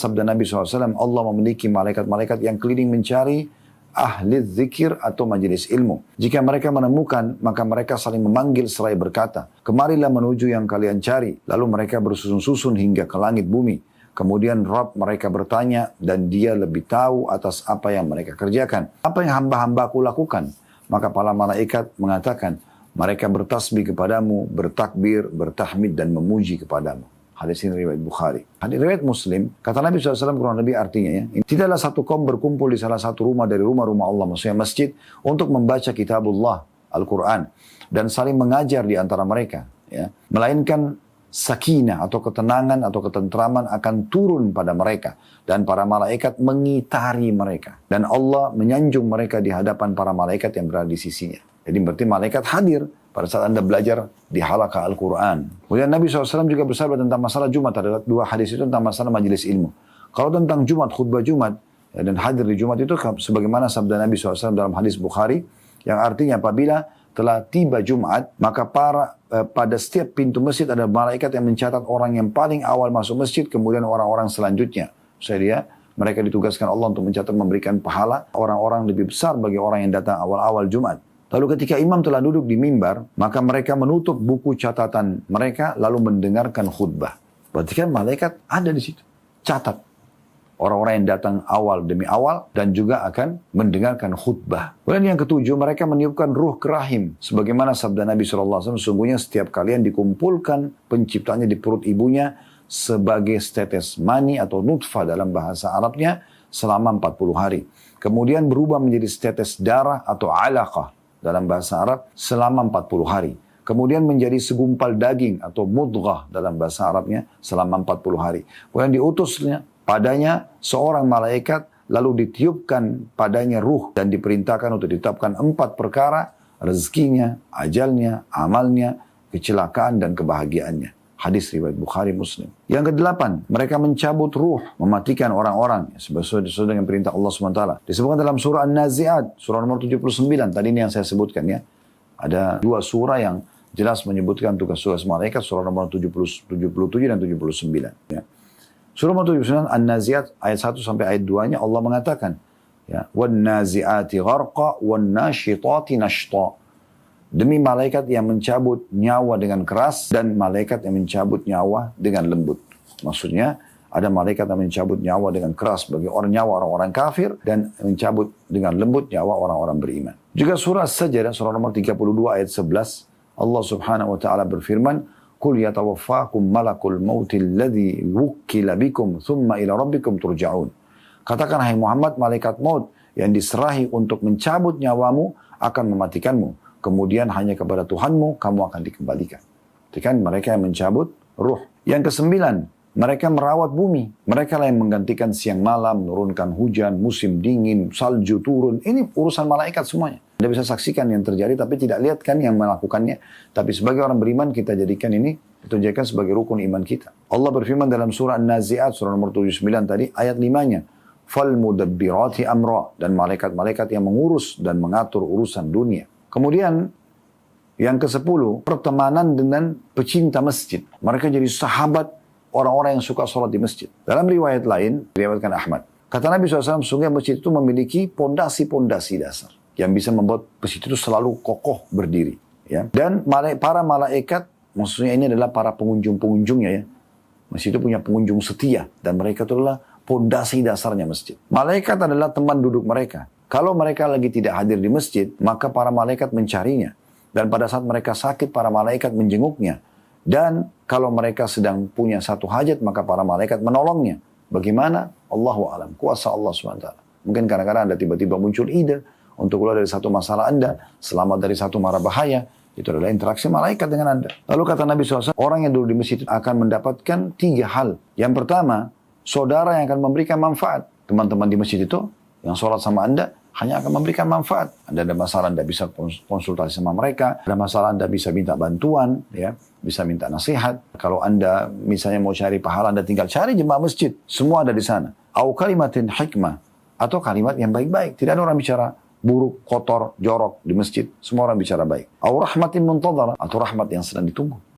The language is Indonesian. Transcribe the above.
Sabda Nabi SAW, Allah memiliki malaikat-malaikat yang keliling mencari ahli zikir atau majelis ilmu. Jika mereka menemukan, maka mereka saling memanggil seraya berkata, kemarilah menuju yang kalian cari. Lalu mereka bersusun-susun hingga ke langit bumi. Kemudian Rabb mereka bertanya, dan dia lebih tahu atas apa yang mereka kerjakan. Apa yang hamba-hambaku lakukan? Maka para malaikat mengatakan, mereka bertasbih kepadamu, bertakbir, bertahmid, dan memuji kepadamu. Hadis ini riwayat Bukhari. Hadis riwayat Muslim, kata Nabi SAW kurang lebih artinya ya, tidaklah satu kaum berkumpul di salah satu rumah dari rumah-rumah Allah, maksudnya masjid, untuk membaca kitabullah, Al-Quran, dan saling mengajar di antara mereka. Ya. Melainkan sakinah atau ketenangan atau ketentraman akan turun pada mereka. Dan para malaikat mengitari mereka. Dan Allah menyanjung mereka di hadapan para malaikat yang berada di sisinya. Jadi berarti malaikat hadir pada saat Anda belajar di halaqah Al-Quran. Kemudian Nabi SAW juga bersabda tentang masalah Jumat. Ada dua hadis itu tentang masalah majelis ilmu. Kalau tentang Jumat, khutbah Jumat, ya, dan hadir di Jumat itu sebagaimana sabda Nabi SAW dalam hadis Bukhari, yang artinya apabila telah tiba Jumat, maka pada setiap pintu masjid ada malaikat yang mencatat orang yang paling awal masuk masjid, kemudian orang-orang selanjutnya. Mereka ditugaskan Allah untuk mencatat memberikan pahala orang-orang lebih besar bagi orang yang datang awal-awal Jumat. Lalu ketika imam telah duduk di mimbar, maka mereka menutup buku catatan mereka lalu mendengarkan khutbah. Berarti kan malaikat ada di situ. Catat orang-orang yang datang awal demi awal dan juga akan mendengarkan khutbah. Kemudian yang ketujuh, mereka meniupkan ruh ke rahim. Sebagaimana sabda Nabi SAW, sesungguhnya setiap kalian dikumpulkan penciptanya di perut ibunya sebagai setetes mani atau nutfah dalam bahasa Arabnya selama 40 hari. Kemudian berubah menjadi setetes darah atau alaqah dalam bahasa Arab selama 40 hari. Kemudian menjadi segumpal daging atau mudghah dalam bahasa Arabnya selama 40 hari. Kemudian diutusnya padanya seorang malaikat lalu ditiupkan padanya ruh dan diperintahkan untuk ditetapkan 4 perkara, rezekinya, ajalnya, amalnya, kecelakaan dan kebahagiaannya. Hadis riwayat Bukhari Muslim. Yang kedelapan, mereka mencabut ruh, mematikan orang-orang sesuai dengan perintah Allah SWT. Disebutkan dalam surah An-Nazi'at, surah nomor 79. Tadi ini yang saya sebutkan ya. Ada 2 surah yang jelas menyebutkan tugas-tugas malaikat, surah nomor 77 dan 79. Ya. Surah nomor 79 An-Nazi'at ayat 1 sampai ayat 2-nya Allah mengatakan, ya, "Wan-nazi'ati gharqa wan-nashitati nashta." Demi malaikat yang mencabut nyawa dengan keras dan malaikat yang mencabut nyawa dengan lembut. Maksudnya ada malaikat yang mencabut nyawa dengan keras bagi nyawa orang-orang kafir dan mencabut dengan lembut nyawa orang-orang beriman. Juga surah As-Sajdah, surah nomor 32 ayat 11, Allah Subhanahu wa taala berfirman, "Qul yatawaffakum malakul mautil ladzi wukkila bikum thumma ila rabbikum turja'un." Katakan hai Muhammad, malaikat maut yang diserahi untuk mencabut nyawamu akan mematikanmu. Kemudian hanya kepada Tuhanmu kamu akan dikembalikan. Itu kan mereka yang mencabut ruh. Yang kesembilan, mereka merawat bumi. Mereka lah yang menggantikan siang malam, menurunkan hujan, musim dingin, salju turun. Ini urusan malaikat semuanya. Anda bisa saksikan yang terjadi tapi tidak lihat kan yang melakukannya. Tapi sebagai orang beriman kita jadikan ini, kita jadikan sebagai rukun iman kita. Allah berfirman dalam surah An-Nazi'at, surah nomor 79 tadi, ayat 5-nya. "Falmudabbirati amra." Dan malaikat-malaikat yang mengurus dan mengatur urusan dunia. Kemudian yang ke-10, pertemanan dengan pecinta masjid. Mereka jadi sahabat orang-orang yang suka sholat di masjid. Dalam riwayat lain, diriwayatkan Ahmad. Kata Nabi SAW, sungguh masjid itu memiliki pondasi-pondasi dasar yang bisa membuat masjid itu selalu kokoh berdiri. Ya. Dan para malaikat, maksudnya ini adalah para pengunjung-pengunjungnya ya. Masjid itu punya pengunjung setia dan mereka itu adalah pondasi dasarnya masjid. Malaikat adalah teman duduk mereka. Kalau mereka lagi tidak hadir di masjid, maka para malaikat mencarinya. Dan pada saat mereka sakit, para malaikat menjenguknya. Dan kalau mereka sedang punya satu hajat, maka para malaikat menolongnya. Bagaimana? Allahu a'lam. Kuasa Allah SWT. Mungkin kadang-kadang Anda tiba-tiba muncul ide untuk keluar dari satu masalah Anda, selamat dari satu mara bahaya. Itu adalah interaksi malaikat dengan Anda. Lalu kata Nabi SAW, orang yang duduk di masjid akan mendapatkan 3 hal. Yang pertama, saudara yang akan memberikan manfaat. Teman-teman di masjid itu, yang sholat sama Anda, hanya akan memberikan manfaat. Anda ada masalah, Anda bisa konsultasi sama mereka. Ada masalah, Anda bisa minta bantuan, ya, bisa minta nasihat. Kalau Anda misalnya mau cari pahala, Anda tinggal cari jemaah masjid. Semua ada di sana. Au kalimatin hikmah, atau kalimat yang baik-baik. Tidak ada orang bicara buruk, kotor, jorok di masjid. Semua orang bicara baik. Au rahmatin muntadhara, atau rahmat yang sedang ditunggu.